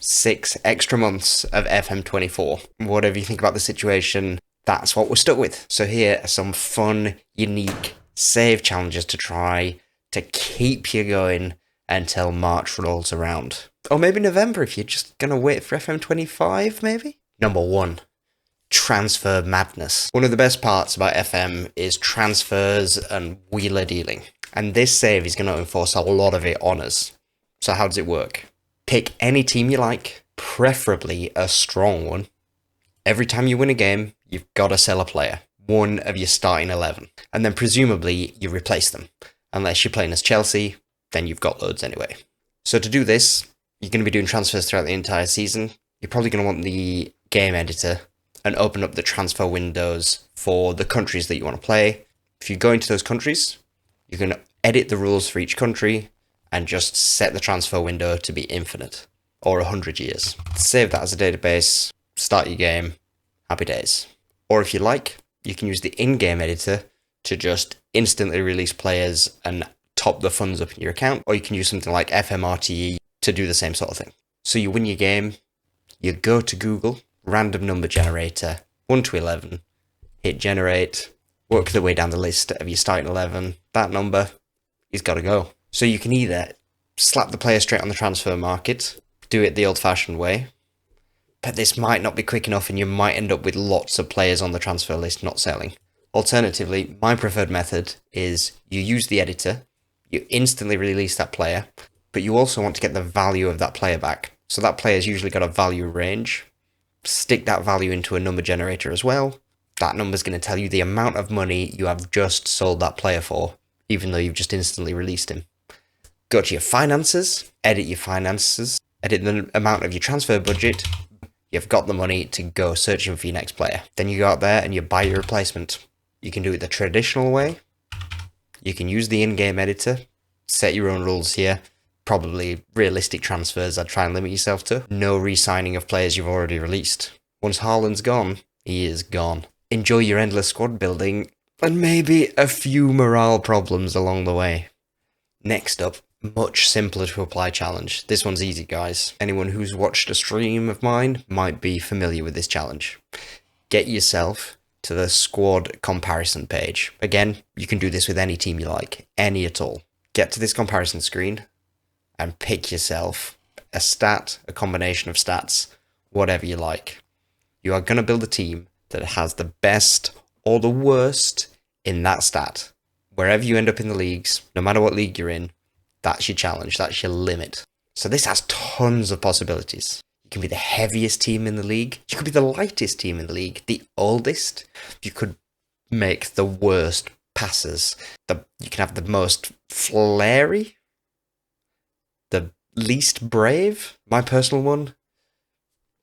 6 extra months of FM24. Whatever you think about the situation, that's what we're stuck with. So here are some fun, unique save challenges to try to keep you going until March rolls around. Or maybe November if you're just going to wait for FM25, maybe? Number 1. Transfer madness. One of the best parts about FM is transfers and wheeler dealing. And this save is going to enforce a lot of it on us. So how does it work? Pick any team you like, preferably a strong one. Every time you win a game, you've got to sell a player, one of your starting 11. And then presumably you replace them. Unless you're playing as Chelsea, then you've got loads anyway. So to do this, you're going to be doing transfers throughout the entire season. You're probably going to want the game editor and open up the transfer windows for the countries that you want to play. If you go into those countries, you can edit the rules for each country and just set the transfer window to be infinite, or 100 years. Save that as a database, start your game, happy days. Or if you like, you can use the in-game editor to just instantly release players and top the funds up in your account, or you can use something like FM24 to do the same sort of thing. So you win your game, you go to Google, random number generator, 1 to 11, hit generate, work the way down the list of your starting 11, that number, he's got to go. So you can either slap the player straight on the transfer market, do it the old-fashioned way, but this might not be quick enough and you might end up with lots of players on the transfer list not selling. Alternatively, my preferred method is you use the editor, you instantly release that player, but you also want to get the value of that player back. So that player's usually got a value range. Stick that value into a number generator as well. That number's going to tell you the amount of money you have just sold that player for, even though you've just instantly released him. Go to your finances, edit the amount of your transfer budget. You've got the money to go searching for your next player. Then you go out there and you buy your replacement. You can do it the traditional way. You can use the in-game editor, set your own rules here. Probably realistic transfers I'd try and limit yourself to. No re-signing of players you've already released. Once Haaland's gone, he is gone. Enjoy your endless squad building, and maybe a few morale problems along the way. Next up, much simpler to apply challenge. This one's easy, guys. Anyone who's watched a stream of mine might be familiar with this challenge. Get yourself to the squad comparison page. Again, you can do this with any team you like, any at all. Get to this comparison screen and pick yourself a stat, a combination of stats, whatever you like. You are going to build a team that has the best or the worst in that stat. Wherever you end up in the leagues, no matter what league you're in, that's your challenge, that's your limit. So this has tons of possibilities. You can be the heaviest team in the league, you could be the lightest team in the league, the oldest, you could make the worst passes, you can have the most flary, the least brave. My personal one,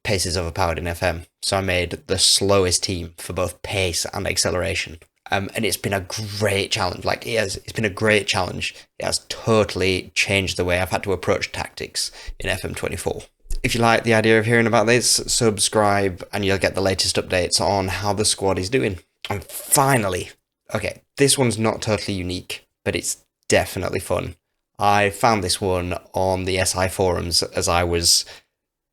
pace is overpowered in FM, so I made the slowest team for both pace and acceleration. And it's been a great challenge. It's been a great challenge. It has totally changed the way I've had to approach tactics in FM24. If you like the idea of hearing about this, subscribe and you'll get the latest updates on how the squad is doing. And finally, okay, this one's not totally unique, but it's definitely fun. I found this one on the SI forums as I was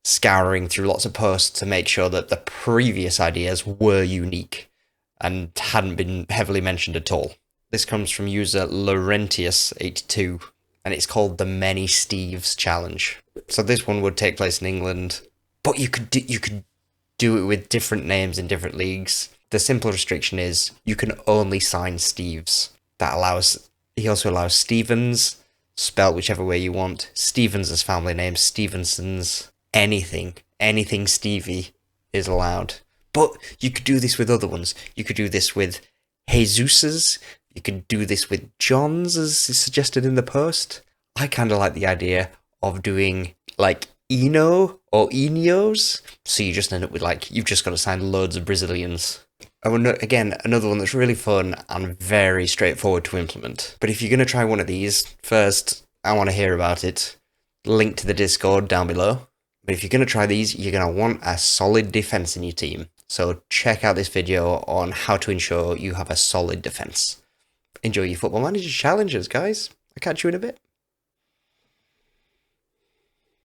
scouring through lots of posts to make sure that the previous ideas were unique and hadn't been heavily mentioned at all. This comes from user Laurentius82, and it's called the Many Steves Challenge. So this one would take place in England, but you could do it with different names in different leagues. The simple restriction is you can only sign Steves. He also allows Stevens, spelled whichever way you want, Stevens as family name, Stevensons, anything Stevie is allowed. But you could do this with other ones. You could do this with Jesus's. You could do this with John's, as is suggested in the post. I kind of like the idea of doing like Eno or Ineos. So you just end up with you've just got to sign loads of Brazilians. Again, another one that's really fun and very straightforward to implement. But if you're going to try one of these, first, I want to hear about it. Link to the Discord down below. But if you're going to try these, you're going to want a solid defense in your team. So check out this video on how to ensure you have a solid defense. Enjoy your Football Manager challenges, guys. I'll catch you in a bit.